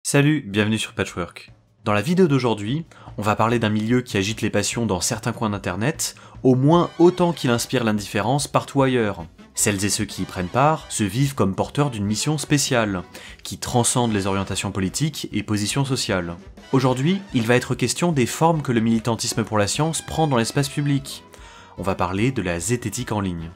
Salut, bienvenue sur Patchwork. Dans la vidéo d'aujourd'hui, on va parler d'un milieu qui agite les passions dans certains coins d'internet, au moins autant qu'il inspire l'indifférence partout ailleurs. Celles et ceux qui y prennent part se vivent comme porteurs d'une mission spéciale, qui transcende les orientations politiques et positions sociales. Aujourd'hui, il va être question des formes que le militantisme pour la science prend dans l'espace public. On va parler de la zététique en ligne.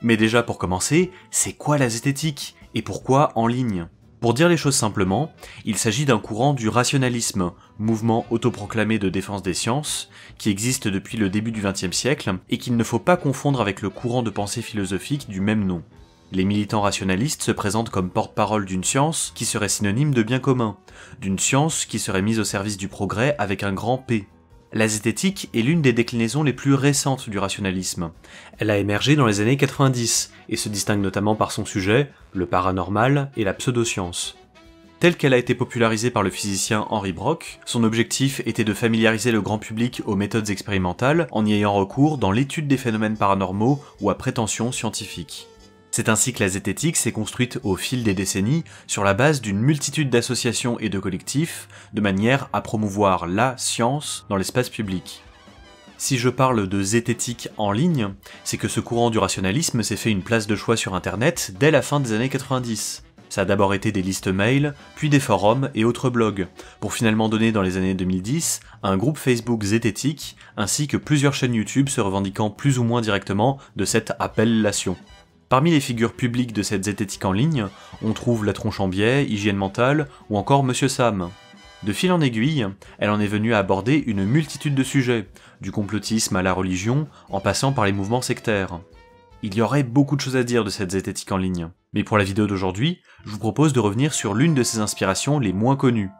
Mais déjà pour commencer, c'est quoi la zététique et pourquoi en ligne? Pour dire les choses simplement, il s'agit d'un courant du rationalisme, mouvement autoproclamé de défense des sciences, qui existe depuis le début du XXe siècle et qu'il ne faut pas confondre avec le courant de pensée philosophique du même nom. Les militants rationalistes se présentent comme porte-parole d'une science qui serait synonyme de bien commun, d'une science qui serait mise au service du progrès avec un grand P. La zététique est l'une des déclinaisons les plus récentes du rationalisme. Elle a émergé dans les années 90 et se distingue notamment par son sujet, le paranormal et la pseudoscience. Telle qu'elle a été popularisée par le physicien Henri Brock, son objectif était de familiariser le grand public aux méthodes expérimentales en y ayant recours dans l'étude des phénomènes paranormaux ou à prétention scientifique. C'est ainsi que la zététique s'est construite au fil des décennies sur la base d'une multitude d'associations et de collectifs, de manière à promouvoir la science dans l'espace public. Si je parle de zététique en ligne, c'est que ce courant du rationalisme s'est fait une place de choix sur internet dès la fin des années 90. Ça a d'abord été des listes mail, puis des forums et autres blogs, pour finalement donner dans les années 2010 un groupe Facebook zététique, ainsi que plusieurs chaînes YouTube se revendiquant plus ou moins directement de cette appellation. Parmi les figures publiques de cette zététique en ligne, on trouve la tronche en biais, Hygiène Mentale ou encore Monsieur Sam. De fil en aiguille, elle en est venue à aborder une multitude de sujets, du complotisme à la religion, en passant par les mouvements sectaires. Il y aurait beaucoup de choses à dire de cette zététique en ligne, mais pour la vidéo d'aujourd'hui, je vous propose de revenir sur l'une de ses inspirations les moins connues.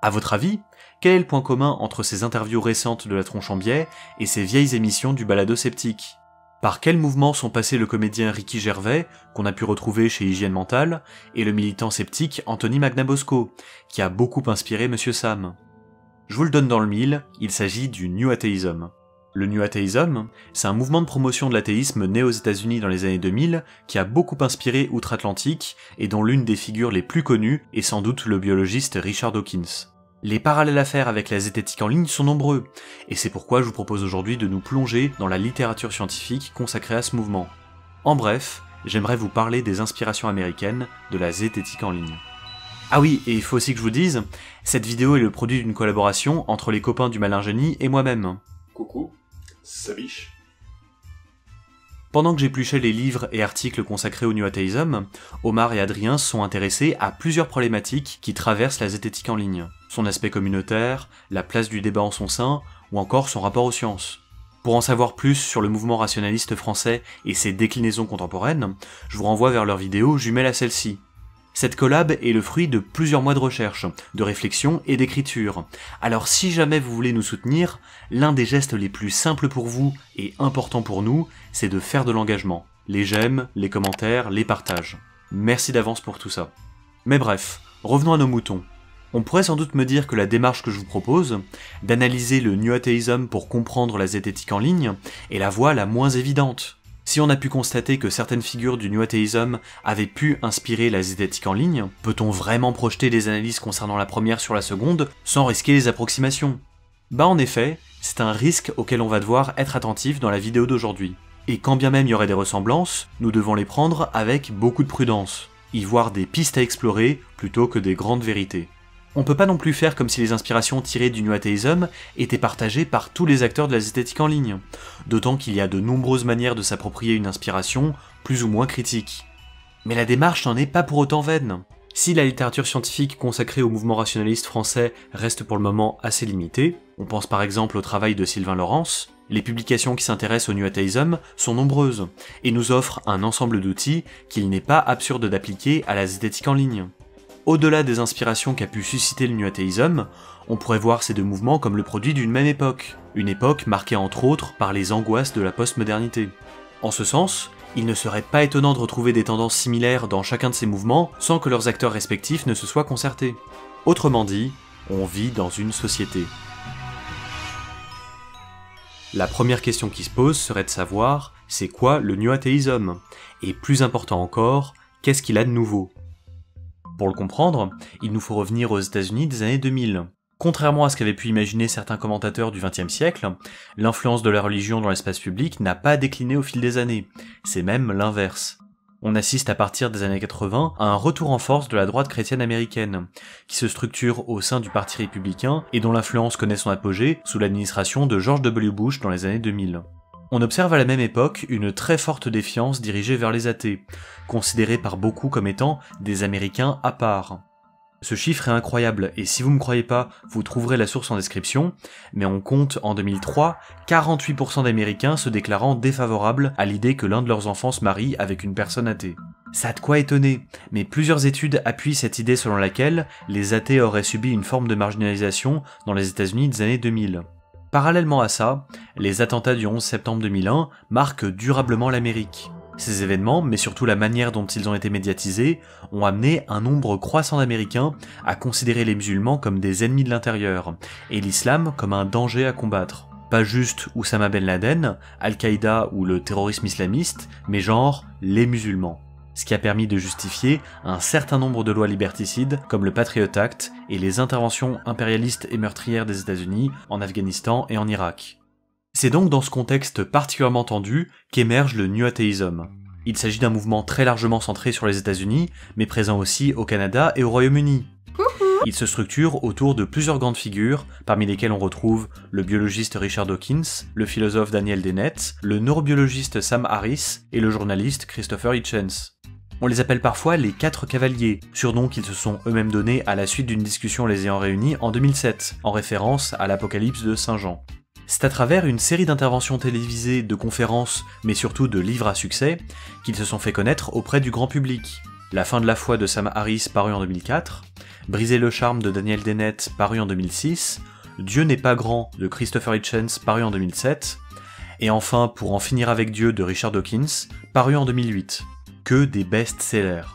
À votre avis, quel est le point commun entre ces interviews récentes de la tronche en biais et ces vieilles émissions du balado sceptique ? Par quel mouvement sont passés le comédien Ricky Gervais, qu'on a pu retrouver chez Hygiène Mentale, et le militant sceptique Anthony Magnabosco, qui a beaucoup inspiré Monsieur Sam? Je vous le donne dans le mille, il s'agit du New Atheism. Le New Atheism, c'est un mouvement de promotion de l'athéisme né aux États-Unis dans les années 2000, qui a beaucoup inspiré outre-Atlantique, et dont l'une des figures les plus connues est sans doute le biologiste Richard Dawkins. Les parallèles à faire avec la zététique en ligne sont nombreux, et c'est pourquoi je vous propose aujourd'hui de nous plonger dans la littérature scientifique consacrée à ce mouvement. En bref, j'aimerais vous parler des inspirations américaines de la zététique en ligne. Ah oui, et il faut aussi que je vous dise, cette vidéo est le produit d'une collaboration entre les copains du Malin Génie et moi-même. Coucou, Sabiche. Pendant que j'épluchais les livres et articles consacrés au New Atheism, Omar et Adrien se sont intéressés à plusieurs problématiques qui traversent la zététique en ligne. Son aspect communautaire, la place du débat en son sein, ou encore son rapport aux sciences. Pour en savoir plus sur le mouvement rationaliste français et ses déclinaisons contemporaines, je vous renvoie vers leur vidéo jumelle à celle-ci. Cette collab est le fruit de plusieurs mois de recherche, de réflexion et d'écriture. Alors si jamais vous voulez nous soutenir, l'un des gestes les plus simples pour vous et importants pour nous, c'est de faire de l'engagement. Les j'aime, les commentaires, les partages. Merci d'avance pour tout ça. Mais bref, revenons à nos moutons. On pourrait sans doute me dire que la démarche que je vous propose, d'analyser le New Atheism pour comprendre la zététique en ligne, est la voie la moins évidente. Si on a pu constater que certaines figures du New Atheism avaient pu inspirer la zététique en ligne, peut-on vraiment projeter des analyses concernant la première sur la seconde sans risquer les approximations? Bah en effet, c'est un risque auquel on va devoir être attentif dans la vidéo d'aujourd'hui. Et quand bien même il y aurait des ressemblances, nous devons les prendre avec beaucoup de prudence, y voir des pistes à explorer plutôt que des grandes vérités. On peut pas non plus faire comme si les inspirations tirées du New Atheism étaient partagées par tous les acteurs de la zététique en ligne, d'autant qu'il y a de nombreuses manières de s'approprier une inspiration, plus ou moins critique. Mais la démarche n'en est pas pour autant vaine. Si la littérature scientifique consacrée au mouvement rationaliste français reste pour le moment assez limitée, on pense par exemple au travail de Sylvain Laurence, les publications qui s'intéressent au New Atheism sont nombreuses, et nous offrent un ensemble d'outils qu'il n'est pas absurde d'appliquer à la zététique en ligne. Au-delà des inspirations qu'a pu susciter le New Atheism, on pourrait voir ces deux mouvements comme le produit d'une même époque, une époque marquée entre autres par les angoisses de la postmodernité. En ce sens, il ne serait pas étonnant de retrouver des tendances similaires dans chacun de ces mouvements sans que leurs acteurs respectifs ne se soient concertés. Autrement dit, on vit dans une société. La première question qui se pose serait de savoir c'est quoi le New Atheism, Et plus important encore, qu'est-ce qu'il a de nouveau? Pour le comprendre, il nous faut revenir aux États-Unis des années 2000. Contrairement à ce qu'avaient pu imaginer certains commentateurs du XXe siècle, l'influence de la religion dans l'espace public n'a pas décliné au fil des années, c'est même l'inverse. On assiste à partir des années 80 à un retour en force de la droite chrétienne américaine, qui se structure au sein du Parti républicain et dont l'influence connaît son apogée sous l'administration de George W. Bush dans les années 2000. On observe à la même époque une très forte défiance dirigée vers les athées, considérés par beaucoup comme étant des Américains à part. Ce chiffre est incroyable, et si vous me croyez pas, vous trouverez la source en description, mais on compte en 2003 48% d'Américains se déclarant défavorables à l'idée que l'un de leurs enfants se marie avec une personne athée. Ça a de quoi étonner, mais plusieurs études appuient cette idée selon laquelle les athées auraient subi une forme de marginalisation dans les États-Unis des années 2000. Parallèlement à ça, les attentats du 11 septembre 2001 marquent durablement l'Amérique. Ces événements, mais surtout la manière dont ils ont été médiatisés, ont amené un nombre croissant d'Américains à considérer les musulmans comme des ennemis de l'intérieur, et l'islam comme un danger à combattre. Pas juste Oussama Ben Laden, Al-Qaïda ou le terrorisme islamiste, mais genre les musulmans. Ce qui a permis de justifier un certain nombre de lois liberticides comme le Patriot Act et les interventions impérialistes et meurtrières des États-Unis en Afghanistan et en Irak. C'est donc dans ce contexte particulièrement tendu qu'émerge le New Atheism. Il s'agit d'un mouvement très largement centré sur les États-Unis, mais présent aussi au Canada et au Royaume-Uni. Il se structure autour de plusieurs grandes figures, parmi lesquelles on retrouve le biologiste Richard Dawkins, le philosophe Daniel Dennett, le neurobiologiste Sam Harris et le journaliste Christopher Hitchens. On les appelle parfois les 4 cavaliers, surnom qu'ils se sont eux-mêmes donnés à la suite d'une discussion les ayant réunis en 2007, en référence à l'Apocalypse de Saint Jean. C'est à travers une série d'interventions télévisées, de conférences, mais surtout de livres à succès, qu'ils se sont fait connaître auprès du grand public. La fin de la foi de Sam Harris paru en 2004, Briser le charme de Daniel Dennett paru en 2006, Dieu n'est pas grand de Christopher Hitchens paru en 2007, et enfin Pour en finir avec Dieu de Richard Dawkins paru en 2008. Que des best-sellers.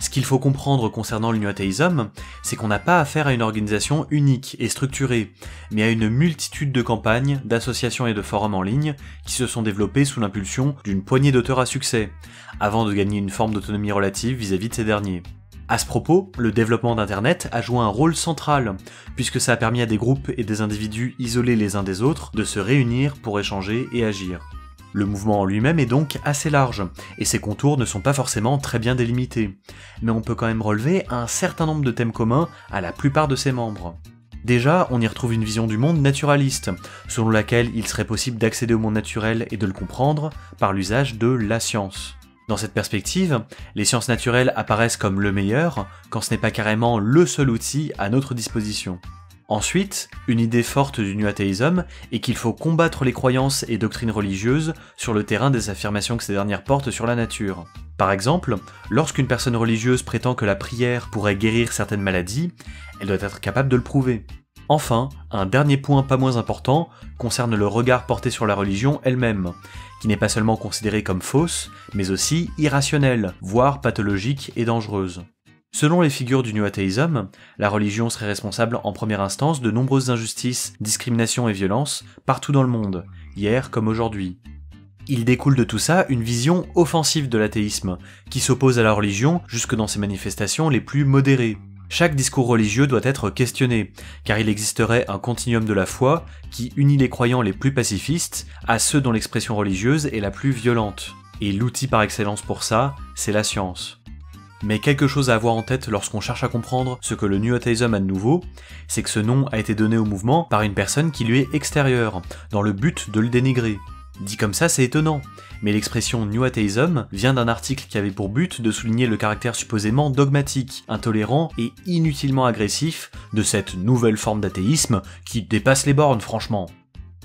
Ce qu'il faut comprendre concernant le New Atheism, c'est qu'on n'a pas affaire à une organisation unique et structurée, mais à une multitude de campagnes, d'associations et de forums en ligne qui se sont développés sous l'impulsion d'une poignée d'auteurs à succès, avant de gagner une forme d'autonomie relative vis-à-vis de ces derniers. À ce propos, le développement d'Internet a joué un rôle central, puisque ça a permis à des groupes et des individus isolés les uns des autres de se réunir pour échanger et agir. Le mouvement en lui-même est donc assez large, et ses contours ne sont pas forcément très bien délimités, mais on peut quand même relever un certain nombre de thèmes communs à la plupart de ses membres. Déjà, on y retrouve une vision du monde naturaliste, selon laquelle il serait possible d'accéder au monde naturel et de le comprendre par l'usage de la science. Dans cette perspective, les sciences naturelles apparaissent comme le meilleur, quand ce n'est pas carrément le seul outil à notre disposition. Ensuite, une idée forte du New Atheism est qu'il faut combattre les croyances et doctrines religieuses sur le terrain des affirmations que ces dernières portent sur la nature. Par exemple, lorsqu'une personne religieuse prétend que la prière pourrait guérir certaines maladies, elle doit être capable de le prouver. Enfin, un dernier point pas moins important concerne le regard porté sur la religion elle-même, qui n'est pas seulement considérée comme fausse, mais aussi irrationnelle, voire pathologique et dangereuse. Selon les figures du New Atheism, la religion serait responsable en première instance de nombreuses injustices, discriminations et violences partout dans le monde, hier comme aujourd'hui. Il découle de tout ça une vision offensive de l'athéisme, qui s'oppose à la religion jusque dans ses manifestations les plus modérées. Chaque discours religieux doit être questionné, car il existerait un continuum de la foi qui unit les croyants les plus pacifistes à ceux dont l'expression religieuse est la plus violente. Et l'outil par excellence pour ça, c'est la science. Mais quelque chose à avoir en tête lorsqu'on cherche à comprendre ce que le New Atheism a de nouveau, c'est que ce nom a été donné au mouvement par une personne qui lui est extérieure, dans le but de le dénigrer. Dit comme ça, c'est étonnant, mais l'expression New Atheism vient d'un article qui avait pour but de souligner le caractère supposément dogmatique, intolérant et inutilement agressif de cette nouvelle forme d'athéisme qui dépasse les bornes franchement.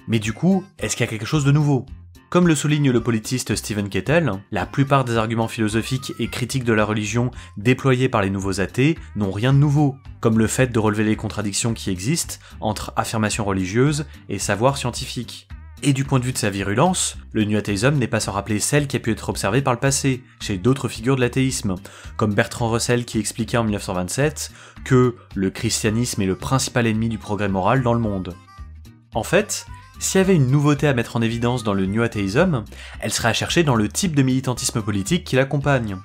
Mais du coup, est-ce qu'il y a quelque chose de nouveau ? Comme le souligne le politiste Stephen Kettel, la plupart des arguments philosophiques et critiques de la religion déployés par les nouveaux athées n'ont rien de nouveau, comme le fait de relever les contradictions qui existent entre affirmations religieuses et savoir scientifique. Et du point de vue de sa virulence, le New Atheism n'est pas sans rappeler celle qui a pu être observée par le passé, chez d'autres figures de l'athéisme, comme Bertrand Russell qui expliquait en 1927 que le christianisme est le principal ennemi du progrès moral dans le monde. En fait, S'il y avait une nouveauté à mettre en évidence dans le New Atheism, elle serait à chercher dans le type de militantisme politique qui l'accompagne.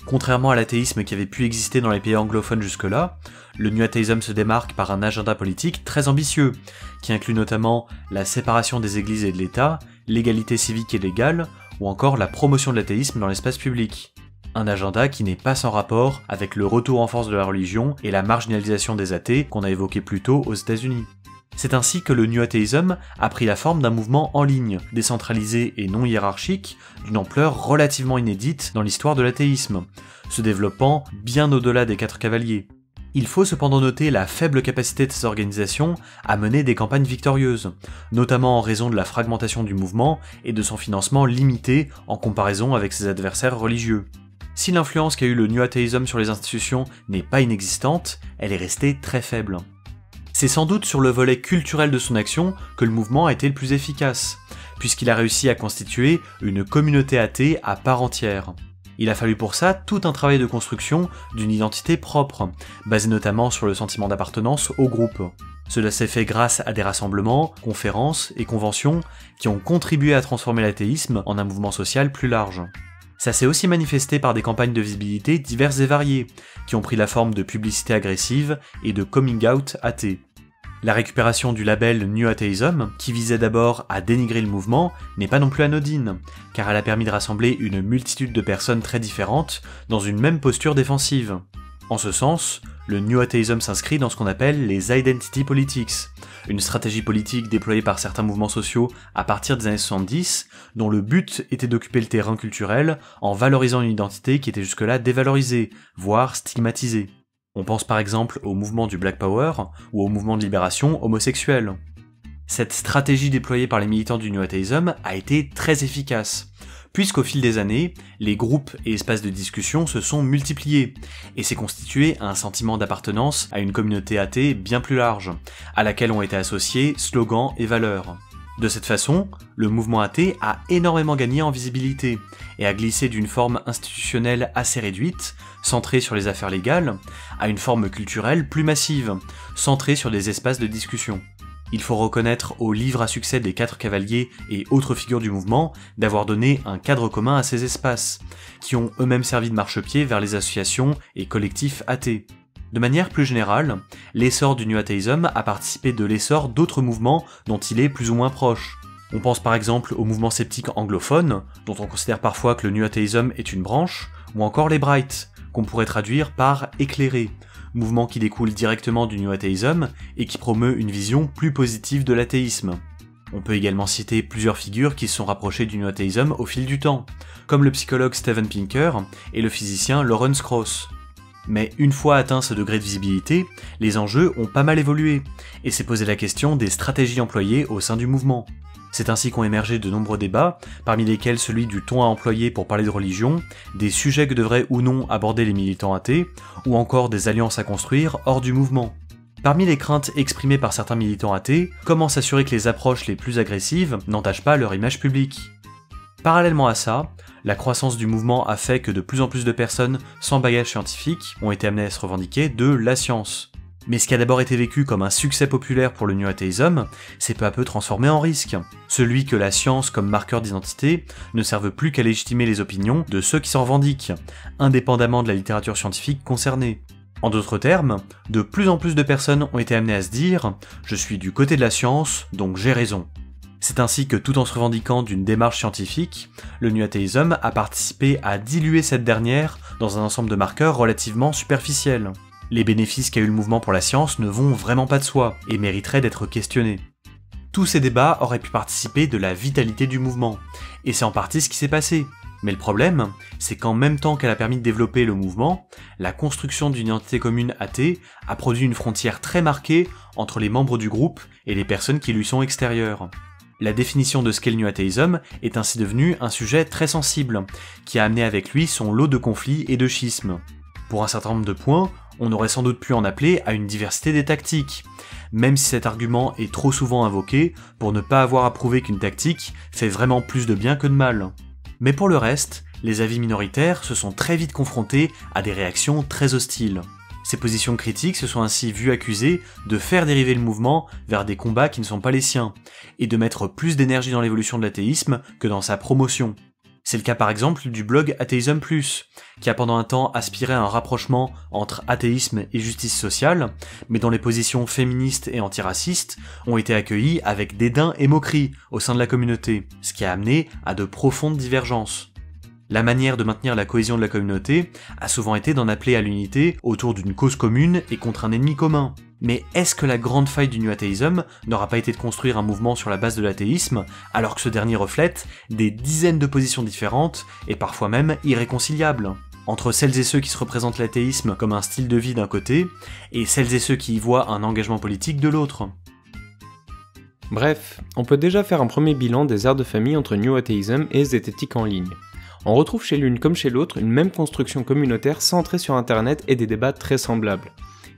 Contrairement à l'athéisme qui avait pu exister dans les pays anglophones jusque-là, le New Atheism se démarque par un agenda politique très ambitieux, qui inclut notamment la séparation des églises et de l'État, l'égalité civique et légale, ou encore la promotion de l'athéisme dans l'espace public. Un agenda qui n'est pas sans rapport avec le retour en force de la religion et la marginalisation des athées qu'on a évoqué plus tôt aux États-Unis. C'est ainsi que le New Atheism a pris la forme d'un mouvement en ligne, décentralisé et non hiérarchique, d'une ampleur relativement inédite dans l'histoire de l'athéisme, se développant bien au-delà des 4 cavaliers. Il faut cependant noter la faible capacité de ces organisations à mener des campagnes victorieuses, notamment en raison de la fragmentation du mouvement et de son financement limité en comparaison avec ses adversaires religieux. Si l'influence qu'a eu le New Atheism sur les institutions n'est pas inexistante, elle est restée très faible. C'est sans doute sur le volet culturel de son action que le mouvement a été le plus efficace, puisqu'il a réussi à constituer une communauté athée à part entière. Il a fallu pour ça tout un travail de construction d'une identité propre, basée notamment sur le sentiment d'appartenance au groupe. Cela s'est fait grâce à des rassemblements, conférences et conventions qui ont contribué à transformer l'athéisme en un mouvement social plus large. Ça s'est aussi manifesté par des campagnes de visibilité diverses et variées, qui ont pris la forme de publicité agressive et de coming out athée. La récupération du label New Atheism, qui visait d'abord à dénigrer le mouvement, n'est pas non plus anodine, car elle a permis de rassembler une multitude de personnes très différentes dans une même posture défensive. En ce sens, le New Atheism s'inscrit dans ce qu'on appelle les Identity Politics, une stratégie politique déployée par certains mouvements sociaux à partir des années 70, dont le but était d'occuper le terrain culturel en valorisant une identité qui était jusque-là dévalorisée, voire stigmatisée. On pense par exemple au mouvement du Black Power ou au mouvement de libération homosexuel. Cette stratégie déployée par les militants du New Atheism a été très efficace, puisqu'au fil des années, les groupes et espaces de discussion se sont multipliés, et s'est constitué un sentiment d'appartenance à une communauté athée bien plus large, à laquelle ont été associés slogans et valeurs. De cette façon, le mouvement athée a énormément gagné en visibilité, et a glissé d'une forme institutionnelle assez réduite, centrée sur les affaires légales, à une forme culturelle plus massive, centrée sur des espaces de discussion. Il faut reconnaître au livre à succès des 4 cavaliers et autres figures du mouvement d'avoir donné un cadre commun à ces espaces, qui ont eux-mêmes servi de marchepied vers les associations et collectifs athées. De manière plus générale, l'essor du New Atheism a participé de l'essor d'autres mouvements dont il est plus ou moins proche. On pense par exemple au mouvement sceptique anglophone, dont on considère parfois que le New Atheism est une branche, ou encore les Bright, qu'on pourrait traduire par éclairé, mouvement qui découle directement du New Atheism et qui promeut une vision plus positive de l'athéisme. On peut également citer plusieurs figures qui se sont rapprochées du New Atheism au fil du temps, comme le psychologue Steven Pinker et le physicien Lawrence Krauss. Mais une fois atteint ce degré de visibilité, les enjeux ont pas mal évolué, et s'est posé la question des stratégies employées au sein du mouvement. C'est ainsi qu'ont émergé de nombreux débats, parmi lesquels celui du ton à employer pour parler de religion, des sujets que devraient ou non aborder les militants athées, ou encore des alliances à construire hors du mouvement. Parmi les craintes exprimées par certains militants athées, comment s'assurer que les approches les plus agressives n'entachent pas leur image publique. Parallèlement à ça, la croissance du mouvement a fait que de plus en plus de personnes sans bagage scientifique ont été amenées à se revendiquer de la science. Mais ce qui a d'abord été vécu comme un succès populaire pour le New Atheism s'est peu à peu transformé en risque. Celui que la science comme marqueur d'identité ne serve plus qu'à légitimer les opinions de ceux qui s'en revendiquent, indépendamment de la littérature scientifique concernée. En d'autres termes, de plus en plus de personnes ont été amenées à se dire « je suis du côté de la science, donc j'ai raison ». C'est ainsi que tout en se revendiquant d'une démarche scientifique, le New Atheism a participé à diluer cette dernière dans un ensemble de marqueurs relativement superficiels. Les bénéfices qu'a eu le mouvement pour la science ne vont vraiment pas de soi, et mériteraient d'être questionnés. Tous ces débats auraient pu participer de la vitalité du mouvement, et c'est en partie ce qui s'est passé. Mais le problème, c'est qu'en même temps qu'elle a permis de développer le mouvement, la construction d'une identité commune athée a produit une frontière très marquée entre les membres du groupe et les personnes qui lui sont extérieures. La définition de ce qu'est le New Atheism est ainsi devenue un sujet très sensible, qui a amené avec lui son lot de conflits et de schismes. Pour un certain nombre de points, on aurait sans doute pu en appeler à une diversité des tactiques, même si cet argument est trop souvent invoqué pour ne pas avoir à prouver qu'une tactique fait vraiment plus de bien que de mal. Mais pour le reste, les avis minoritaires se sont très vite confrontés à des réactions très hostiles. Ces positions critiques se sont ainsi vues accusées de faire dériver le mouvement vers des combats qui ne sont pas les siens, et de mettre plus d'énergie dans l'évolution de l'athéisme que dans sa promotion. C'est le cas par exemple du blog Atheism+, qui a pendant un temps aspiré à un rapprochement entre athéisme et justice sociale, mais dont les positions féministes et antiracistes ont été accueillies avec dédain et moquerie au sein de la communauté, ce qui a amené à de profondes divergences. La manière de maintenir la cohésion de la communauté a souvent été d'en appeler à l'unité autour d'une cause commune et contre un ennemi commun. Mais est-ce que la grande faille du New Atheism n'aura pas été de construire un mouvement sur la base de l'athéisme, alors que ce dernier reflète des dizaines de positions différentes et parfois même irréconciliables, entre celles et ceux qui se représentent l'athéisme comme un style de vie d'un côté, et celles et ceux qui y voient un engagement politique de l'autre? Bref, on peut déjà faire un premier bilan des aires de famille entre New Atheism et zététique en ligne. On retrouve chez l'une comme chez l'autre une même construction communautaire centrée sur internet et des débats très semblables.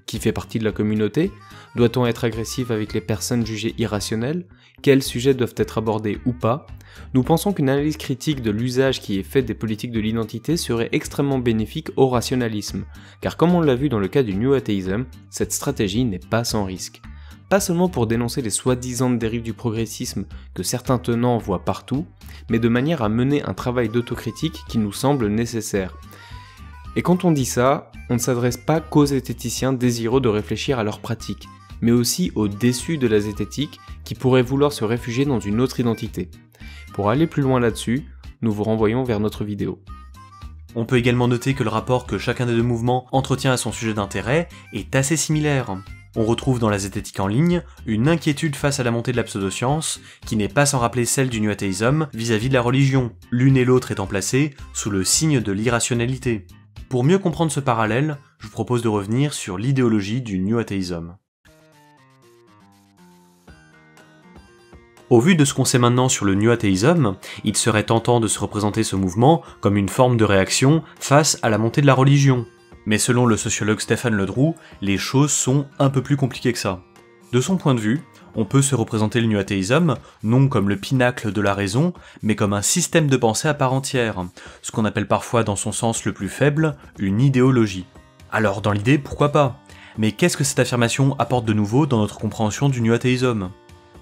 Qui fait partie de la communauté? Doit-on être agressif avec les personnes jugées irrationnelles? Quels sujets doivent être abordés ou pas? Nous pensons qu'une analyse critique de l'usage qui est fait des politiques de l'identité serait extrêmement bénéfique au rationalisme, car comme on l'a vu dans le cas du New Atheism, cette stratégie n'est pas sans risque. Pas seulement pour dénoncer les soi-disant dérives du progressisme que certains tenants voient partout, mais de manière à mener un travail d'autocritique qui nous semble nécessaire. Et quand on dit ça, on ne s'adresse pas qu'aux zététiciens désireux de réfléchir à leurs pratiques, mais aussi aux déçus de la zététique qui pourraient vouloir se réfugier dans une autre identité. Pour aller plus loin là-dessus, nous vous renvoyons vers notre vidéo. On peut également noter que le rapport que chacun des deux mouvements entretient à son sujet d'intérêt est assez similaire. On retrouve dans la zététique en ligne une inquiétude face à la montée de la pseudoscience, qui n'est pas sans rappeler celle du New Atheism vis-à-vis de la religion, l'une et l'autre étant placées sous le signe de l'irrationalité. Pour mieux comprendre ce parallèle, je vous propose de revenir sur l'idéologie du New Atheism. Au vu de ce qu'on sait maintenant sur le New Atheism, il serait tentant de se représenter ce mouvement comme une forme de réaction face à la montée de la religion. Mais selon le sociologue Stéphane Ledroux, les choses sont un peu plus compliquées que ça. De son point de vue, on peut se représenter le New Atheism non comme le pinacle de la raison, mais comme un système de pensée à part entière, ce qu'on appelle parfois dans son sens le plus faible, une idéologie. Alors dans l'idée, pourquoi pas? Mais qu'est-ce que cette affirmation apporte de nouveau dans notre compréhension du New Atheism?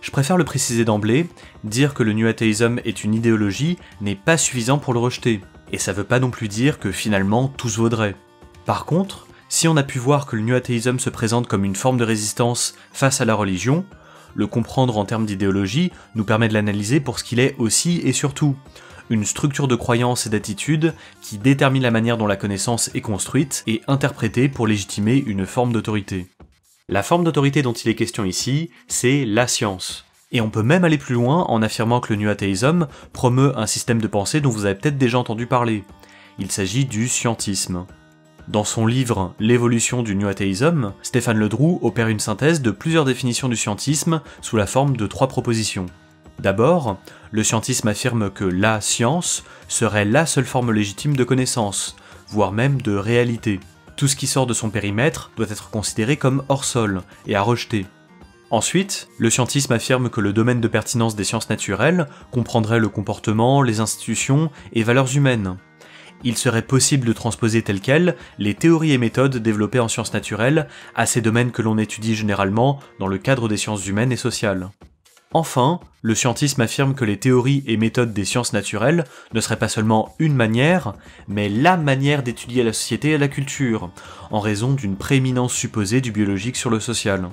Je préfère le préciser d'emblée, dire que le New Atheism est une idéologie n'est pas suffisant pour le rejeter, et ça veut pas non plus dire que finalement tout se vaudrait. Par contre, si on a pu voir que le New Atheism se présente comme une forme de résistance face à la religion, le comprendre en termes d'idéologie nous permet de l'analyser pour ce qu'il est aussi et surtout, une structure de croyances et d'attitudes qui détermine la manière dont la connaissance est construite et interprétée pour légitimer une forme d'autorité. La forme d'autorité dont il est question ici, c'est la science. Et on peut même aller plus loin en affirmant que le New Atheism promeut un système de pensée dont vous avez peut-être déjà entendu parler. Il s'agit du scientisme. Dans son livre L'évolution du New Atheism, Stéphane Ledroux opère une synthèse de plusieurs définitions du scientisme sous la forme de 3 propositions. D'abord, le scientisme affirme que la science serait la seule forme légitime de connaissance, voire même de réalité. Tout ce qui sort de son périmètre doit être considéré comme hors sol et à rejeter. Ensuite, le scientisme affirme que le domaine de pertinence des sciences naturelles comprendrait le comportement, les institutions et valeurs humaines. Il serait possible de transposer telles quelles les théories et méthodes développées en sciences naturelles à ces domaines que l'on étudie généralement dans le cadre des sciences humaines et sociales. Enfin, le scientisme affirme que les théories et méthodes des sciences naturelles ne seraient pas seulement une manière, mais la manière d'étudier la société et la culture, en raison d'une prééminence supposée du biologique sur le social.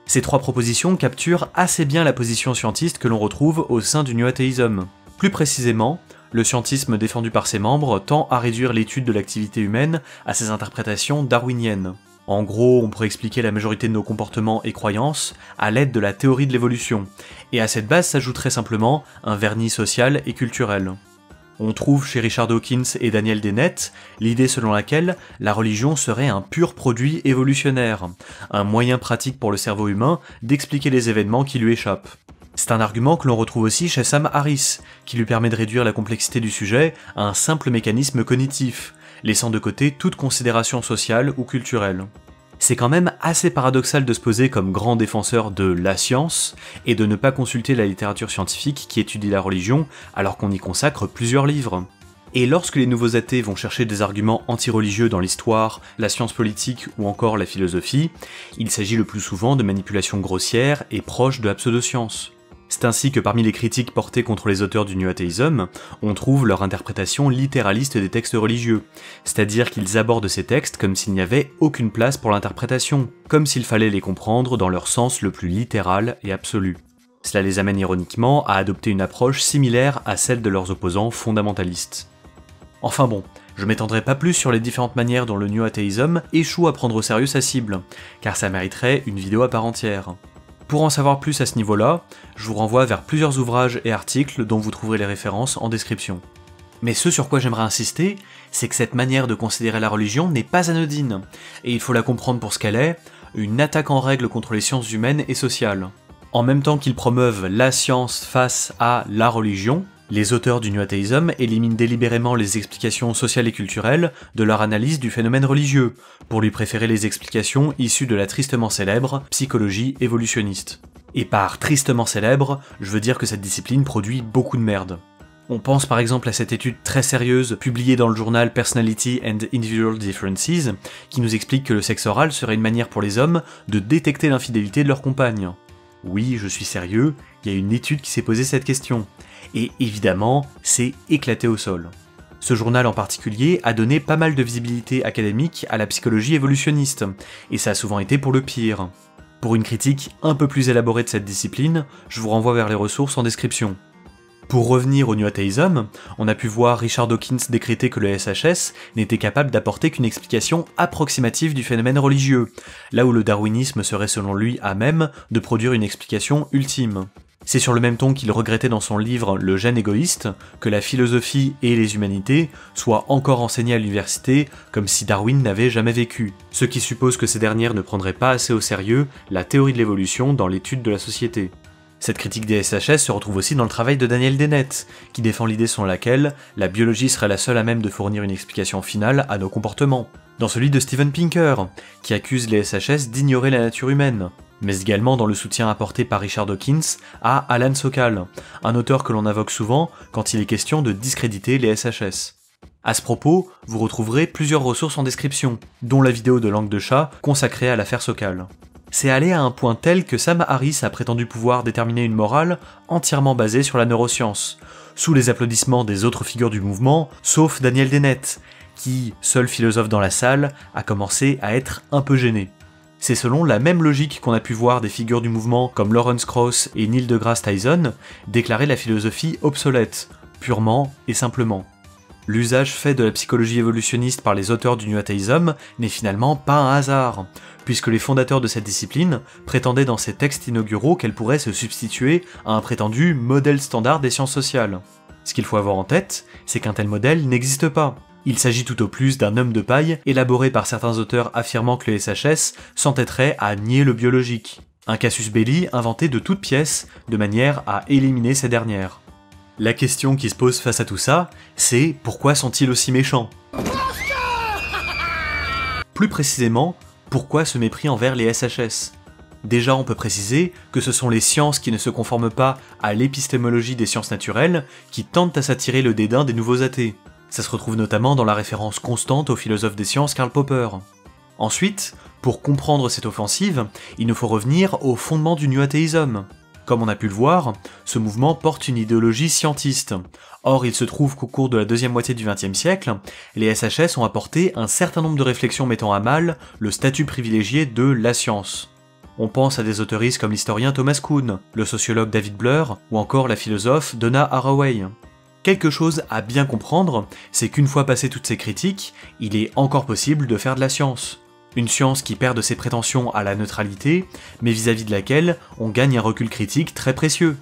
Ces 3 propositions capturent assez bien la position scientiste que l'on retrouve au sein du New Atheism. Plus précisément, le scientisme défendu par ses membres tend à réduire l'étude de l'activité humaine à ses interprétations darwiniennes. En gros, on pourrait expliquer la majorité de nos comportements et croyances à l'aide de la théorie de l'évolution, et à cette base s'ajouterait simplement un vernis social et culturel. On trouve chez Richard Dawkins et Daniel Dennett l'idée selon laquelle la religion serait un pur produit évolutionnaire, un moyen pratique pour le cerveau humain d'expliquer les événements qui lui échappent. C'est un argument que l'on retrouve aussi chez Sam Harris, qui lui permet de réduire la complexité du sujet à un simple mécanisme cognitif, laissant de côté toute considération sociale ou culturelle. C'est quand même assez paradoxal de se poser comme grand défenseur de la science et de ne pas consulter la littérature scientifique qui étudie la religion alors qu'on y consacre plusieurs livres. Et lorsque les nouveaux athées vont chercher des arguments anti-religieux dans l'histoire, la science politique ou encore la philosophie, il s'agit le plus souvent de manipulations grossières et proches de la pseudo-science. C'est ainsi que parmi les critiques portées contre les auteurs du New Atheism, on trouve leur interprétation littéraliste des textes religieux, c'est-à-dire qu'ils abordent ces textes comme s'il n'y avait aucune place pour l'interprétation, comme s'il fallait les comprendre dans leur sens le plus littéral et absolu. Cela les amène ironiquement à adopter une approche similaire à celle de leurs opposants fondamentalistes. Enfin bon, je m'étendrai pas plus sur les différentes manières dont le New Atheism échoue à prendre au sérieux sa cible, car ça mériterait une vidéo à part entière. Pour en savoir plus à ce niveau-là, je vous renvoie vers plusieurs ouvrages et articles dont vous trouverez les références en description. Mais ce sur quoi j'aimerais insister, c'est que cette manière de considérer la religion n'est pas anodine, et il faut la comprendre pour ce qu'elle est, une attaque en règle contre les sciences humaines et sociales. En même temps qu'ils promeuvent la science face à la religion, les auteurs du New Atheism éliminent délibérément les explications sociales et culturelles de leur analyse du phénomène religieux, pour lui préférer les explications issues de la tristement célèbre psychologie évolutionniste. Et par tristement célèbre, je veux dire que cette discipline produit beaucoup de merde. On pense par exemple à cette étude très sérieuse publiée dans le journal Personality and Individual Differences, qui nous explique que le sexe oral serait une manière pour les hommes de détecter l'infidélité de leur compagne. Oui, je suis sérieux, il y a une étude qui s'est posé cette question. Et évidemment, c'est éclaté au sol. Ce journal en particulier a donné pas mal de visibilité académique à la psychologie évolutionniste, et ça a souvent été pour le pire. Pour une critique un peu plus élaborée de cette discipline, je vous renvoie vers les ressources en description. Pour revenir au New Atheism, on a pu voir Richard Dawkins décréter que le SHS n'était capable d'apporter qu'une explication approximative du phénomène religieux, là où le darwinisme serait selon lui à même de produire une explication ultime. C'est sur le même ton qu'il regrettait dans son livre Le gène égoïste que la philosophie et les humanités soient encore enseignées à l'université comme si Darwin n'avait jamais vécu, ce qui suppose que ces dernières ne prendraient pas assez au sérieux la théorie de l'évolution dans l'étude de la société. Cette critique des SHS se retrouve aussi dans le travail de Daniel Dennett, qui défend l'idée selon laquelle la biologie serait la seule à même de fournir une explication finale à nos comportements, dans celui de Steven Pinker, qui accuse les SHS d'ignorer la nature humaine, mais également dans le soutien apporté par Richard Dawkins à Alan Sokal, un auteur que l'on invoque souvent quand il est question de discréditer les SHS. À ce propos, vous retrouverez plusieurs ressources en description, dont la vidéo de Langue de chat consacrée à l'affaire Sokal. C'est allé à un point tel que Sam Harris a prétendu pouvoir déterminer une morale entièrement basée sur la neuroscience, sous les applaudissements des autres figures du mouvement, sauf Daniel Dennett, qui, seul philosophe dans la salle, a commencé à être un peu gêné. C'est selon la même logique qu'on a pu voir des figures du mouvement comme Lawrence Krauss et Neil deGrasse Tyson déclarer la philosophie obsolète, purement et simplement. L'usage fait de la psychologie évolutionniste par les auteurs du New Atheism n'est finalement pas un hasard, puisque les fondateurs de cette discipline prétendaient dans ces textes inauguraux qu'elle pourrait se substituer à un prétendu modèle standard des sciences sociales. Ce qu'il faut avoir en tête, c'est qu'un tel modèle n'existe pas. Il s'agit tout au plus d'un homme de paille élaboré par certains auteurs affirmant que le SHS s'entêterait à nier le biologique. Un casus belli inventé de toutes pièces, de manière à éliminer ces dernières. La question qui se pose face à tout ça, c'est pourquoi sont-ils aussi méchants ? Plus précisément, pourquoi ce mépris envers les SHS ? Déjà, on peut préciser que ce sont les sciences qui ne se conforment pas à l'épistémologie des sciences naturelles qui tentent à s'attirer le dédain des nouveaux athées. Ça se retrouve notamment dans la référence constante au philosophe des sciences Karl Popper. Ensuite, pour comprendre cette offensive, il nous faut revenir au fondement du New Atheism. Comme on a pu le voir, ce mouvement porte une idéologie scientiste. Or, il se trouve qu'au cours de la deuxième moitié du XXe siècle, les SHS ont apporté un certain nombre de réflexions mettant à mal le statut privilégié de la science. On pense à des autoristes comme l'historien Thomas Kuhn, le sociologue David Blur, ou encore la philosophe Donna Haraway. Quelque chose à bien comprendre, c'est qu'une fois passées toutes ces critiques, il est encore possible de faire de la science. Une science qui perd de ses prétentions à la neutralité, mais vis-à-vis de laquelle on gagne un recul critique très précieux.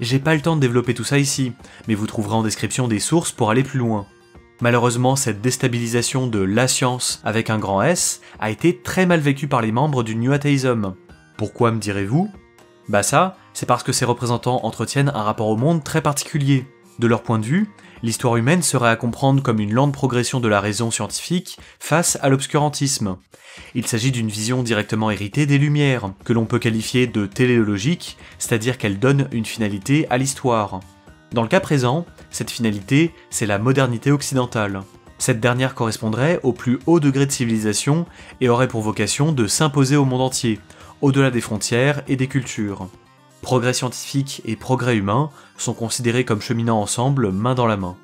J'ai pas le temps de développer tout ça ici, mais vous trouverez en description des sources pour aller plus loin. Malheureusement, cette déstabilisation de la science avec un grand S a été très mal vécue par les membres du New Atheism. Pourquoi me direz-vous ? Bah ça, c'est parce que ces représentants entretiennent un rapport au monde très particulier. De leur point de vue, l'histoire humaine serait à comprendre comme une lente progression de la raison scientifique face à l'obscurantisme. Il s'agit d'une vision directement héritée des Lumières, que l'on peut qualifier de téléologique, c'est-à-dire qu'elle donne une finalité à l'histoire. Dans le cas présent, cette finalité, c'est la modernité occidentale. Cette dernière correspondrait au plus haut degré de civilisation et aurait pour vocation de s'imposer au monde entier, au-delà des frontières et des cultures. Progrès scientifique et progrès humain sont considérés comme cheminant ensemble, main dans la main.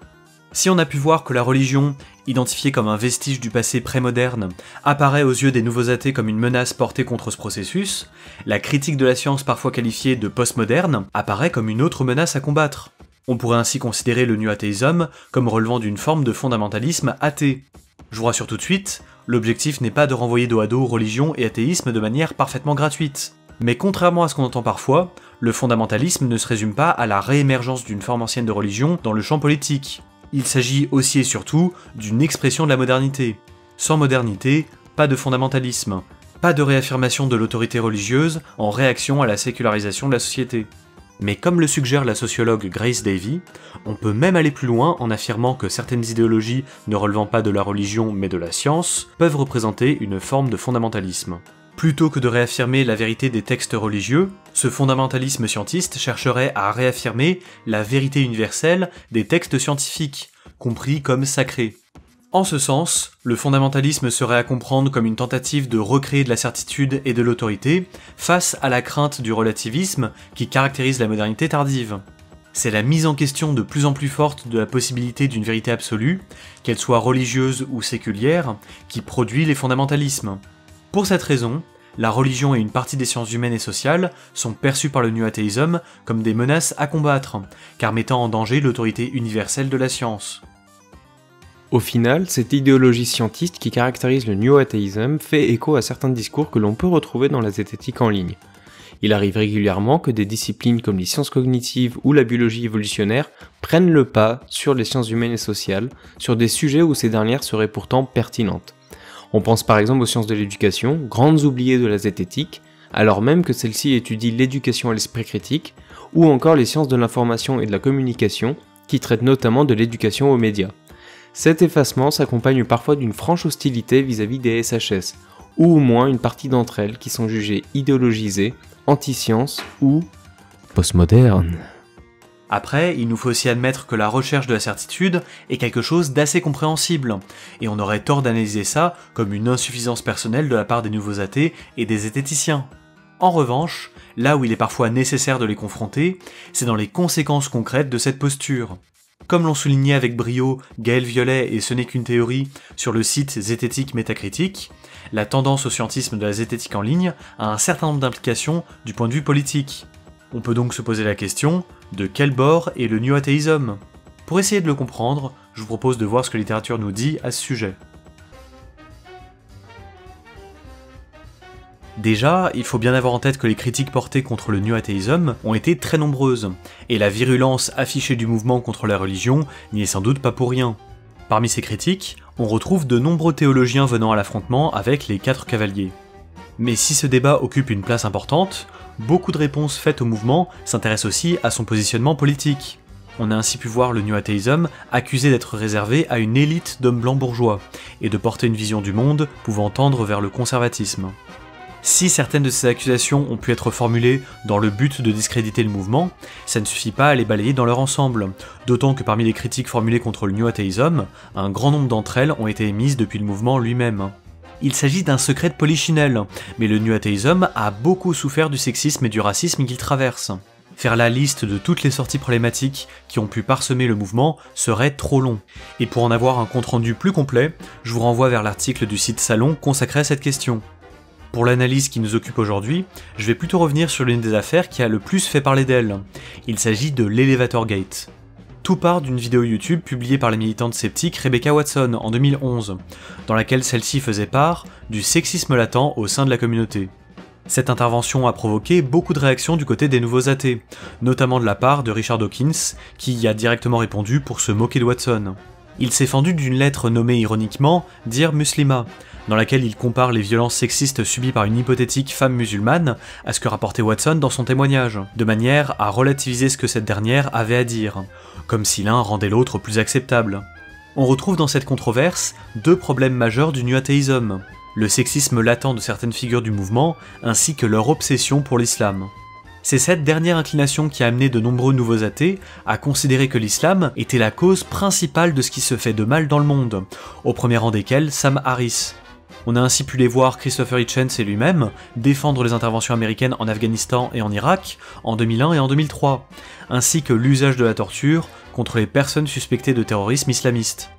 Si on a pu voir que la religion, identifiée comme un vestige du passé prémoderne, apparaît aux yeux des nouveaux athées comme une menace portée contre ce processus, la critique de la science parfois qualifiée de postmoderne apparaît comme une autre menace à combattre. On pourrait ainsi considérer le New Atheism comme relevant d'une forme de fondamentalisme athée. Je vous rassure tout de suite, l'objectif n'est pas de renvoyer dos à dos religion et athéisme de manière parfaitement gratuite. Mais contrairement à ce qu'on entend parfois, le fondamentalisme ne se résume pas à la réémergence d'une forme ancienne de religion dans le champ politique. Il s'agit aussi et surtout d'une expression de la modernité. Sans modernité, pas de fondamentalisme, pas de réaffirmation de l'autorité religieuse en réaction à la sécularisation de la société. Mais comme le suggère la sociologue Grace Davy, on peut même aller plus loin en affirmant que certaines idéologies ne relevant pas de la religion mais de la science peuvent représenter une forme de fondamentalisme. Plutôt que de réaffirmer la vérité des textes religieux, ce fondamentalisme scientiste chercherait à réaffirmer la vérité universelle des textes scientifiques, compris comme sacrés. En ce sens, le fondamentalisme serait à comprendre comme une tentative de recréer de la certitude et de l'autorité face à la crainte du relativisme qui caractérise la modernité tardive. C'est la mise en question de plus en plus forte de la possibilité d'une vérité absolue, qu'elle soit religieuse ou séculière, qui produit les fondamentalismes. Pour cette raison, la religion et une partie des sciences humaines et sociales sont perçues par le New Atheism comme des menaces à combattre, car mettant en danger l'autorité universelle de la science. Au final, cette idéologie scientiste qui caractérise le New Atheism fait écho à certains discours que l'on peut retrouver dans la zététique en ligne. Il arrive régulièrement que des disciplines comme les sciences cognitives ou la biologie évolutionnaire prennent le pas sur les sciences humaines et sociales, sur des sujets où ces dernières seraient pourtant pertinentes. On pense par exemple aux sciences de l'éducation, grandes oubliées de la zététique, alors même que celle-ci étudie l'éducation à l'esprit critique, ou encore les sciences de l'information et de la communication, qui traitent notamment de l'éducation aux médias. Cet effacement s'accompagne parfois d'une franche hostilité vis-à-vis des SHS, ou au moins une partie d'entre elles qui sont jugées idéologisées, anti-sciences ou postmodernes. Après, il nous faut aussi admettre que la recherche de la certitude est quelque chose d'assez compréhensible, et on aurait tort d'analyser ça comme une insuffisance personnelle de la part des nouveaux athées et des zététiciens. En revanche, là où il est parfois nécessaire de les confronter, c'est dans les conséquences concrètes de cette posture. Comme l'ont souligné avec brio Gaël Violet et Ce n'est qu'une théorie sur le site Zététique Métacritique, la tendance au scientisme de la zététique en ligne a un certain nombre d'implications du point de vue politique. On peut donc se poser la question de quel bord est le New Atheism ? Pour essayer de le comprendre, je vous propose de voir ce que la littérature nous dit à ce sujet. Déjà, il faut bien avoir en tête que les critiques portées contre le New Atheism ont été très nombreuses, et la virulence affichée du mouvement contre la religion n'y est sans doute pas pour rien. Parmi ces critiques, on retrouve de nombreux théologiens venant à l'affrontement avec les 4 cavaliers. Mais si ce débat occupe une place importante, beaucoup de réponses faites au mouvement s'intéressent aussi à son positionnement politique. On a ainsi pu voir le New Atheism accusé d'être réservé à une élite d'hommes blancs bourgeois, et de porter une vision du monde pouvant tendre vers le conservatisme. Si certaines de ces accusations ont pu être formulées dans le but de discréditer le mouvement, ça ne suffit pas à les balayer dans leur ensemble, d'autant que parmi les critiques formulées contre le New Atheism, un grand nombre d'entre elles ont été émises depuis le mouvement lui-même. Il s'agit d'un secret de polichinelle, mais le New Atheism a beaucoup souffert du sexisme et du racisme qu'il traverse. Faire la liste de toutes les sorties problématiques qui ont pu parsemer le mouvement serait trop long. Et pour en avoir un compte-rendu plus complet, je vous renvoie vers l'article du site Salon consacré à cette question. Pour l'analyse qui nous occupe aujourd'hui, je vais plutôt revenir sur l'une des affaires qui a le plus fait parler d'elle. Il s'agit de l'Elevator Gate. Tout part d'une vidéo YouTube publiée par la militante sceptique Rebecca Watson en 2011, dans laquelle celle-ci faisait part du sexisme latent au sein de la communauté. Cette intervention a provoqué beaucoup de réactions du côté des nouveaux athées, notamment de la part de Richard Dawkins, qui y a directement répondu pour se moquer de Watson. Il s'est fendu d'une lettre nommée ironiquement « Dear Muslima », dans laquelle il compare les violences sexistes subies par une hypothétique femme musulmane à ce que rapportait Watson dans son témoignage, de manière à relativiser ce que cette dernière avait à dire, comme si l'un rendait l'autre plus acceptable. On retrouve dans cette controverse 2 problèmes majeurs du New Atheism, le sexisme latent de certaines figures du mouvement, ainsi que leur obsession pour l'islam. C'est cette dernière inclination qui a amené de nombreux nouveaux athées à considérer que l'islam était la cause principale de ce qui se fait de mal dans le monde, au premier rang desquels Sam Harris. On a ainsi pu les voir Christopher Hitchens et lui-même défendre les interventions américaines en Afghanistan et en Irak en 2001 et en 2003, ainsi que l'usage de la torture contre les personnes suspectées de terrorisme islamiste.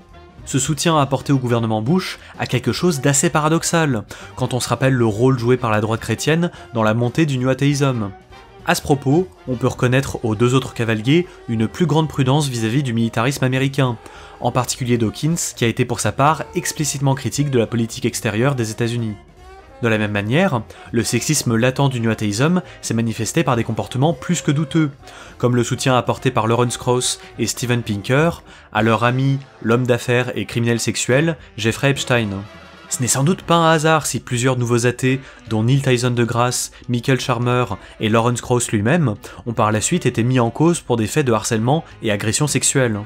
Ce soutien apporté au gouvernement Bush a quelque chose d'assez paradoxal, quand on se rappelle le rôle joué par la droite chrétienne dans la montée du New Atheism. À ce propos, on peut reconnaître aux deux autres cavaliers une plus grande prudence vis-à-vis du militarisme américain, en particulier Dawkins, qui a été pour sa part explicitement critique de la politique extérieure des États-Unis. De la même manière, le sexisme latent du New Atheism s'est manifesté par des comportements plus que douteux, comme le soutien apporté par Lawrence Krauss et Steven Pinker à leur ami, l'homme d'affaires et criminel sexuel, Jeffrey Epstein. Ce n'est sans doute pas un hasard si plusieurs nouveaux athées, dont Neil Tyson deGrasse, Michael Shermer et Lawrence Krauss lui-même, ont par la suite été mis en cause pour des faits de harcèlement et agression sexuelle.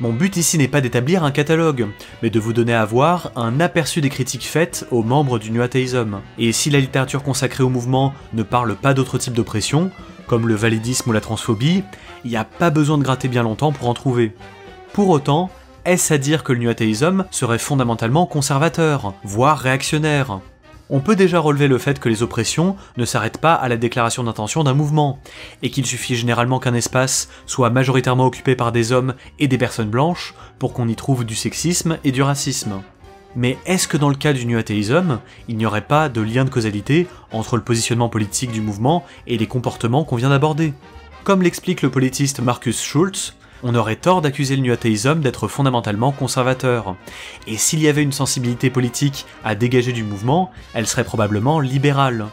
Mon but ici n'est pas d'établir un catalogue, mais de vous donner à voir un aperçu des critiques faites aux membres du New Atheism. Et si la littérature consacrée au mouvement ne parle pas d'autres types d'oppression, comme le validisme ou la transphobie, il n'y a pas besoin de gratter bien longtemps pour en trouver. Pour autant, est-ce à dire que le New Atheism serait fondamentalement conservateur, voire réactionnaire ? On peut déjà relever le fait que les oppressions ne s'arrêtent pas à la déclaration d'intention d'un mouvement, et qu'il suffit généralement qu'un espace soit majoritairement occupé par des hommes et des personnes blanches pour qu'on y trouve du sexisme et du racisme. Mais est-ce que dans le cas du New Atheism, il n'y aurait pas de lien de causalité entre le positionnement politique du mouvement et les comportements qu'on vient d'aborder ? Comme l'explique le politiste Marcus Schultz, on aurait tort d'accuser le New Atheism d'être fondamentalement conservateur. Et s'il y avait une sensibilité politique à dégager du mouvement, elle serait probablement libérale.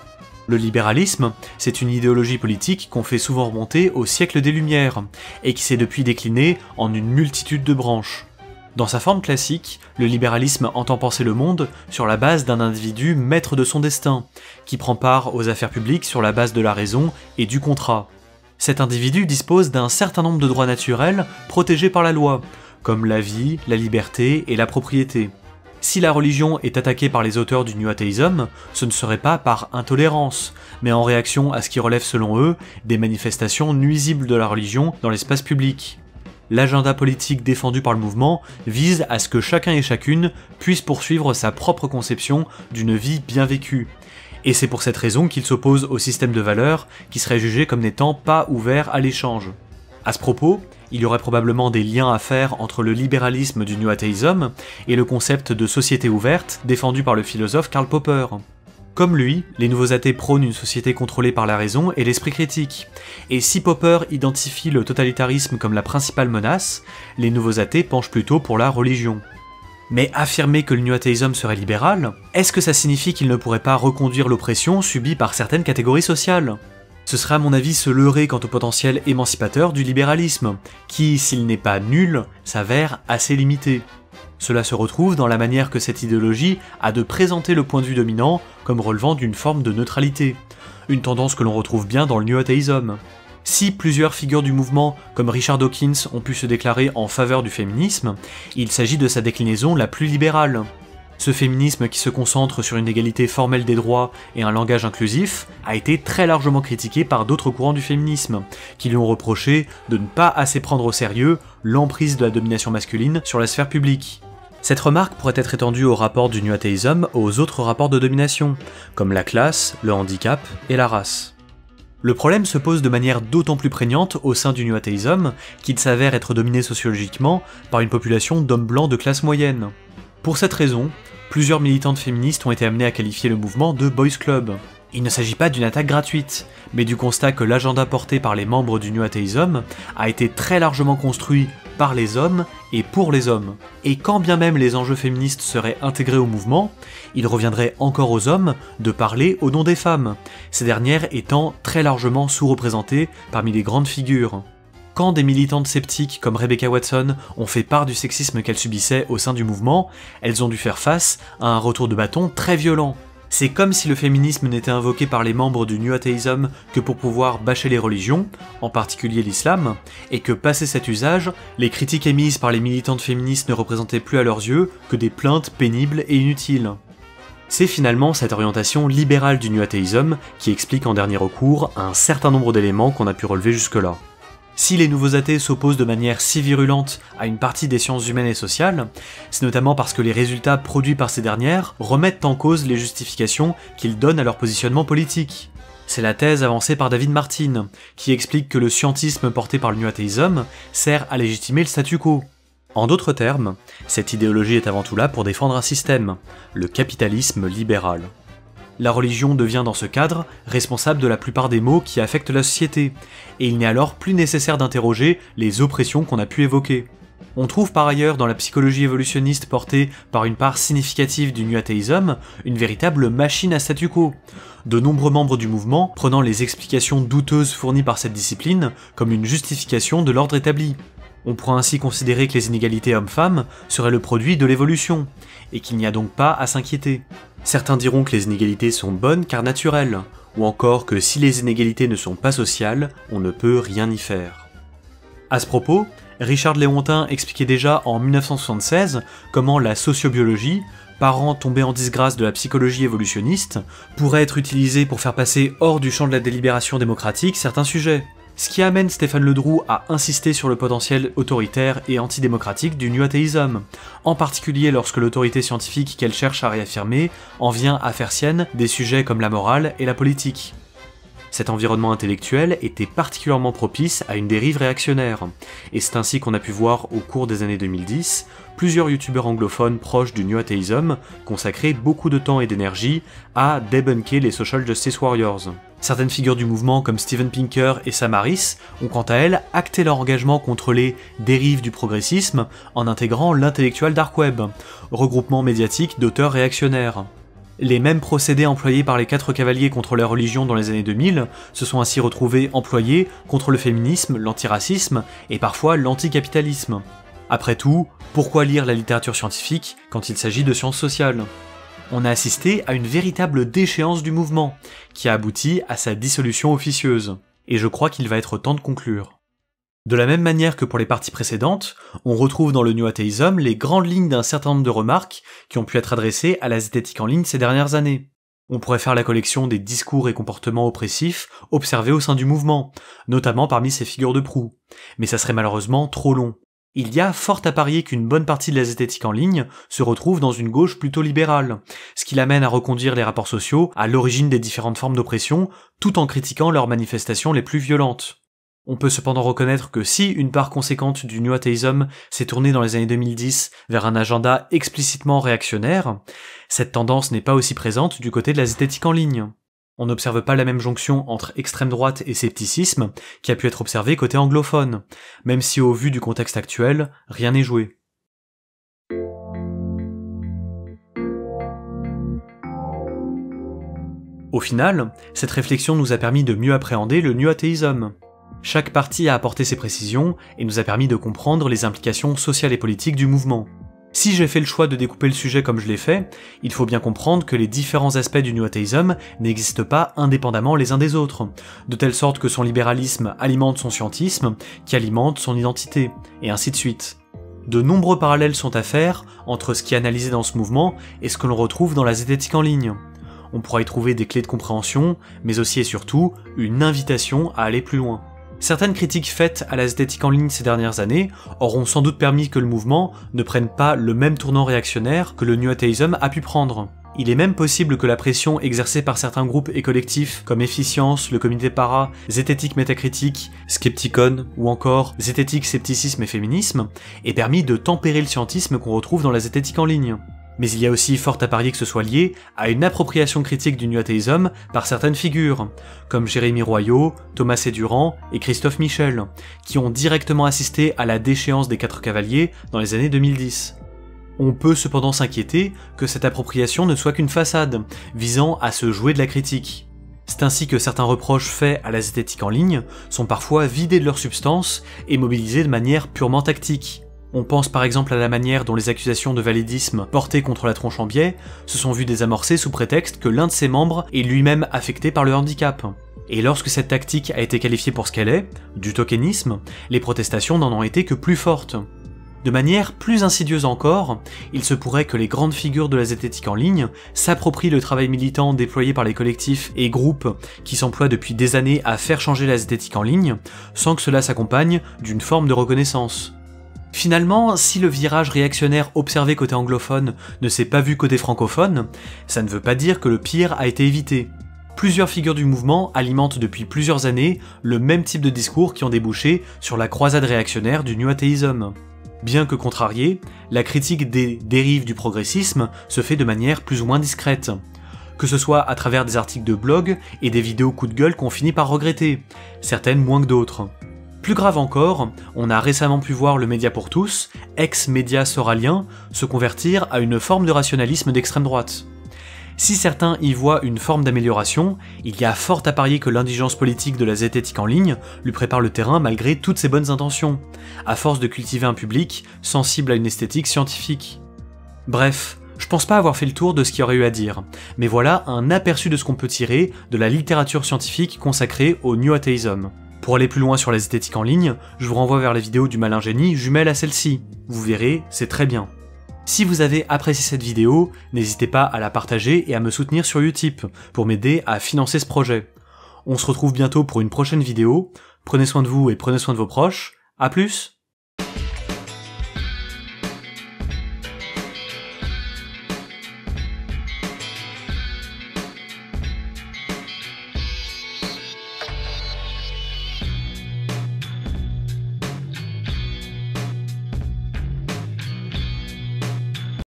Le libéralisme, c'est une idéologie politique qu'on fait souvent remonter au siècle des Lumières, et qui s'est depuis déclinée en une multitude de branches. Dans sa forme classique, le libéralisme entend penser le monde sur la base d'un individu maître de son destin, qui prend part aux affaires publiques sur la base de la raison et du contrat. Cet individu dispose d'un certain nombre de droits naturels protégés par la loi, comme la vie, la liberté et la propriété. Si la religion est attaquée par les auteurs du New Atheism, ce ne serait pas par intolérance, mais en réaction à ce qui relève selon eux des manifestations nuisibles de la religion dans l'espace public. L'agenda politique défendu par le mouvement vise à ce que chacun et chacune puisse poursuivre sa propre conception d'une vie bien vécue. Et c'est pour cette raison qu'il s'oppose au système de valeurs qui serait jugé comme n'étant pas ouvert à l'échange. À ce propos, il y aurait probablement des liens à faire entre le libéralisme du New Atheism et le concept de société ouverte défendu par le philosophe Karl Popper. Comme lui, les nouveaux athées prônent une société contrôlée par la raison et l'esprit critique. Et si Popper identifie le totalitarisme comme la principale menace, les nouveaux athées penchent plutôt pour la religion. Mais affirmer que le New Atheism serait libéral, est-ce que ça signifie qu'il ne pourrait pas reconduire l'oppression subie par certaines catégories sociales ? Ce serait à mon avis se leurrer quant au potentiel émancipateur du libéralisme, qui, s'il n'est pas nul, s'avère assez limité. Cela se retrouve dans la manière que cette idéologie a de présenter le point de vue dominant comme relevant d'une forme de neutralité, une tendance que l'on retrouve bien dans le New Atheism. Si plusieurs figures du mouvement, comme Richard Dawkins, ont pu se déclarer en faveur du féminisme, il s'agit de sa déclinaison la plus libérale. Ce féminisme qui se concentre sur une égalité formelle des droits et un langage inclusif a été très largement critiqué par d'autres courants du féminisme, qui lui ont reproché de ne pas assez prendre au sérieux l'emprise de la domination masculine sur la sphère publique. Cette remarque pourrait être étendue au rapport du New Atheism aux autres rapports de domination, comme la classe, le handicap et la race. Le problème se pose de manière d'autant plus prégnante au sein du New Atheism qu'il s'avère être dominé sociologiquement par une population d'hommes blancs de classe moyenne. Pour cette raison, plusieurs militantes féministes ont été amenées à qualifier le mouvement de Boys Club. Il ne s'agit pas d'une attaque gratuite, mais du constat que l'agenda porté par les membres du New Atheism a été très largement construit par les hommes et pour les hommes. Et quand bien même les enjeux féministes seraient intégrés au mouvement, il reviendrait encore aux hommes de parler au nom des femmes, ces dernières étant très largement sous-représentées parmi les grandes figures. Quand des militantes sceptiques comme Rebecca Watson ont fait part du sexisme qu'elles subissaient au sein du mouvement, elles ont dû faire face à un retour de bâton très violent. C'est comme si le féminisme n'était invoqué par les membres du New Atheism que pour pouvoir bâcher les religions, en particulier l'islam, et que passé cet usage, les critiques émises par les militantes féministes ne représentaient plus à leurs yeux que des plaintes pénibles et inutiles. C'est finalement cette orientation libérale du New Atheism qui explique en dernier recours un certain nombre d'éléments qu'on a pu relever jusque-là. Si les nouveaux athées s'opposent de manière si virulente à une partie des sciences humaines et sociales, c'est notamment parce que les résultats produits par ces dernières remettent en cause les justifications qu'ils donnent à leur positionnement politique. C'est la thèse avancée par David Martin, qui explique que le scientisme porté par le New Atheism sert à légitimer le statu quo. En d'autres termes, cette idéologie est avant tout là pour défendre un système, le capitalisme libéral. La religion devient dans ce cadre responsable de la plupart des maux qui affectent la société, et il n'est alors plus nécessaire d'interroger les oppressions qu'on a pu évoquer. On trouve par ailleurs dans la psychologie évolutionniste portée par une part significative du New Atheism une véritable machine à statu quo, de nombreux membres du mouvement prenant les explications douteuses fournies par cette discipline comme une justification de l'ordre établi. On pourrait ainsi considérer que les inégalités hommes-femmes seraient le produit de l'évolution, et qu'il n'y a donc pas à s'inquiéter. Certains diront que les inégalités sont bonnes car naturelles, ou encore que si les inégalités ne sont pas sociales, on ne peut rien y faire. À ce propos, Richard Lewontin expliquait déjà en 1976 comment la sociobiologie, parent tombé en disgrâce de la psychologie évolutionniste, pourrait être utilisée pour faire passer hors du champ de la délibération démocratique certains sujets. Ce qui amène Stéphane Ledroux à insister sur le potentiel autoritaire et antidémocratique du New Atheism, en particulier lorsque l'autorité scientifique qu'elle cherche à réaffirmer en vient à faire sienne des sujets comme la morale et la politique. Cet environnement intellectuel était particulièrement propice à une dérive réactionnaire, et c'est ainsi qu'on a pu voir au cours des années 2010 plusieurs youtubeurs anglophones proches du New Atheism consacrer beaucoup de temps et d'énergie à débunker les social justice warriors. Certaines figures du mouvement comme Steven Pinker et Sam Harris ont quant à elles acté leur engagement contre les dérives du progressisme en intégrant l'intellectual dark web, regroupement médiatique d'auteurs réactionnaires. Les mêmes procédés employés par les 4 cavaliers contre la religion dans les années 2000 se sont ainsi retrouvés employés contre le féminisme, l'antiracisme et parfois l'anticapitalisme. Après tout, pourquoi lire la littérature scientifique quand il s'agit de sciences sociales ? On a assisté à une véritable déchéance du mouvement, qui a abouti à sa dissolution officieuse, et je crois qu'il va être temps de conclure. De la même manière que pour les parties précédentes, on retrouve dans le New Atheism les grandes lignes d'un certain nombre de remarques qui ont pu être adressées à la zététique en ligne ces dernières années. On pourrait faire la collection des discours et comportements oppressifs observés au sein du mouvement, notamment parmi ces figures de proue, mais ça serait malheureusement trop long. Il y a fort à parier qu'une bonne partie de la zététique en ligne se retrouve dans une gauche plutôt libérale, ce qui l'amène à reconduire les rapports sociaux à l'origine des différentes formes d'oppression, tout en critiquant leurs manifestations les plus violentes. On peut cependant reconnaître que si une part conséquente du New Atheism s'est tournée dans les années 2010 vers un agenda explicitement réactionnaire, cette tendance n'est pas aussi présente du côté de la zététique en ligne. On n'observe pas la même jonction entre extrême droite et scepticisme qui a pu être observée côté anglophone, même si au vu du contexte actuel, rien n'est joué. Au final, cette réflexion nous a permis de mieux appréhender le New Atheism. Chaque partie a apporté ses précisions et nous a permis de comprendre les implications sociales et politiques du mouvement. Si j'ai fait le choix de découper le sujet comme je l'ai fait, il faut bien comprendre que les différents aspects du New Atheism n'existent pas indépendamment les uns des autres, de telle sorte que son libéralisme alimente son scientisme, qui alimente son identité, et ainsi de suite. De nombreux parallèles sont à faire entre ce qui est analysé dans ce mouvement et ce que l'on retrouve dans la zététique en ligne. On pourra y trouver des clés de compréhension, mais aussi et surtout une invitation à aller plus loin. Certaines critiques faites à la zététique en ligne ces dernières années auront sans doute permis que le mouvement ne prenne pas le même tournant réactionnaire que le New Atheism a pu prendre. Il est même possible que la pression exercée par certains groupes et collectifs comme Efficience, le Comité Para, Zététique Métacritique, Skepticon ou encore Zététique, Scepticisme et Féminisme ait permis de tempérer le scientisme qu'on retrouve dans la zététique en ligne. Mais il y a aussi fort à parier que ce soit lié à une appropriation critique du New Atheism par certaines figures, comme Jérémy Royot, Thomas Sédurant et Christophe Michel, qui ont directement assisté à la déchéance des 4 cavaliers dans les années 2010. On peut cependant s'inquiéter que cette appropriation ne soit qu'une façade, visant à se jouer de la critique. C'est ainsi que certains reproches faits à la zététique en ligne sont parfois vidés de leur substance et mobilisés de manière purement tactique. On pense par exemple à la manière dont les accusations de validisme portées contre la tronche en biais se sont vues désamorcées sous prétexte que l'un de ses membres est lui-même affecté par le handicap. Et lorsque cette tactique a été qualifiée pour ce qu'elle est, du tokenisme, les protestations n'en ont été que plus fortes. De manière plus insidieuse encore, il se pourrait que les grandes figures de la zététique en ligne s'approprient le travail militant déployé par les collectifs et groupes qui s'emploient depuis des années à faire changer la zététique en ligne, sans que cela s'accompagne d'une forme de reconnaissance. Finalement, si le virage réactionnaire observé côté anglophone ne s'est pas vu côté francophone, ça ne veut pas dire que le pire a été évité. Plusieurs figures du mouvement alimentent depuis plusieurs années le même type de discours qui ont débouché sur la croisade réactionnaire du New Atheism. Bien que contrariée, la critique des dérives du progressisme se fait de manière plus ou moins discrète, que ce soit à travers des articles de blog et des vidéos coup de gueule qu'on finit par regretter, certaines moins que d'autres. Plus grave encore, on a récemment pu voir le Média pour tous, ex-média soralien, se convertir à une forme de rationalisme d'extrême droite. Si certains y voient une forme d'amélioration, il y a fort à parier que l'indigence politique de la zététique en ligne lui prépare le terrain malgré toutes ses bonnes intentions, à force de cultiver un public sensible à une esthétique scientifique. Bref, je pense pas avoir fait le tour de ce qu'il y aurait eu à dire, mais voilà un aperçu de ce qu'on peut tirer de la littérature scientifique consacrée au New Atheism. Pour aller plus loin sur les esthétiques en ligne, je vous renvoie vers les vidéos du Malin Génie jumelles à celle-ci. Vous verrez, c'est très bien. Si vous avez apprécié cette vidéo, n'hésitez pas à la partager et à me soutenir sur Utip pour m'aider à financer ce projet. On se retrouve bientôt pour une prochaine vidéo, prenez soin de vous et prenez soin de vos proches, à plus!